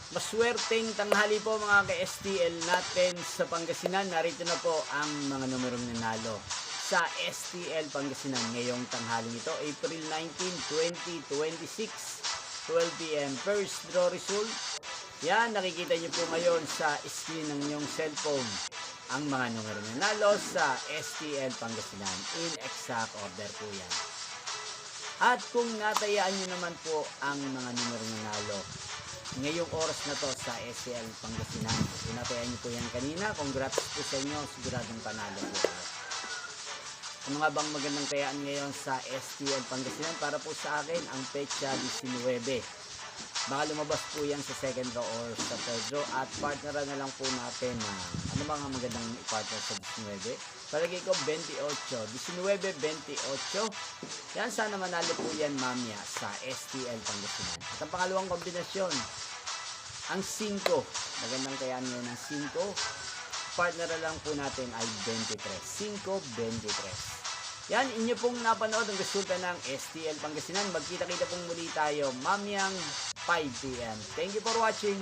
Maswerteng tanghali po mga ka-STL natin sa Pangasinan. Narito na po ang mga numerong nanalo sa STL Pangasinan ngayong tanghaling ito, April 19, 2026, 12 p.m. First draw result. Yan, nakikita niyo po ngayon sa screen ng inyong cellphone ang mga numerong nanalo sa STL Pangasinan. In exact order po yan. At kung natayaan nyo naman po ang mga numerong nanalo ngayong oras na to sa STL Pangasinan, kung natayaan nyo po yan kanina, congrats po sa inyo, siguradong panalo po. Ano nga bang magandang tayaan ngayon sa STL Pangasinan? Para po sa akin, ang petsa 19. Baka lumabas po yan sa second draw or sa third draw, at partneran na lang po natin na ano mga magandang partner sa 19. Palagay ko 28, 19, 28. Yan, sana manalo po yan mamaya sa STL Pangasinan. At ang pangalawang kombinasyon, ang 5. Magandang tayaan ngayon ng 5. Partner na lang po natin ay 23. 5, 23. Yan, inyo pong napanood ang resulta ng STL Pangasinan. Magkita-kita pong muli tayo mamayang 5 p.m. Thank you for watching.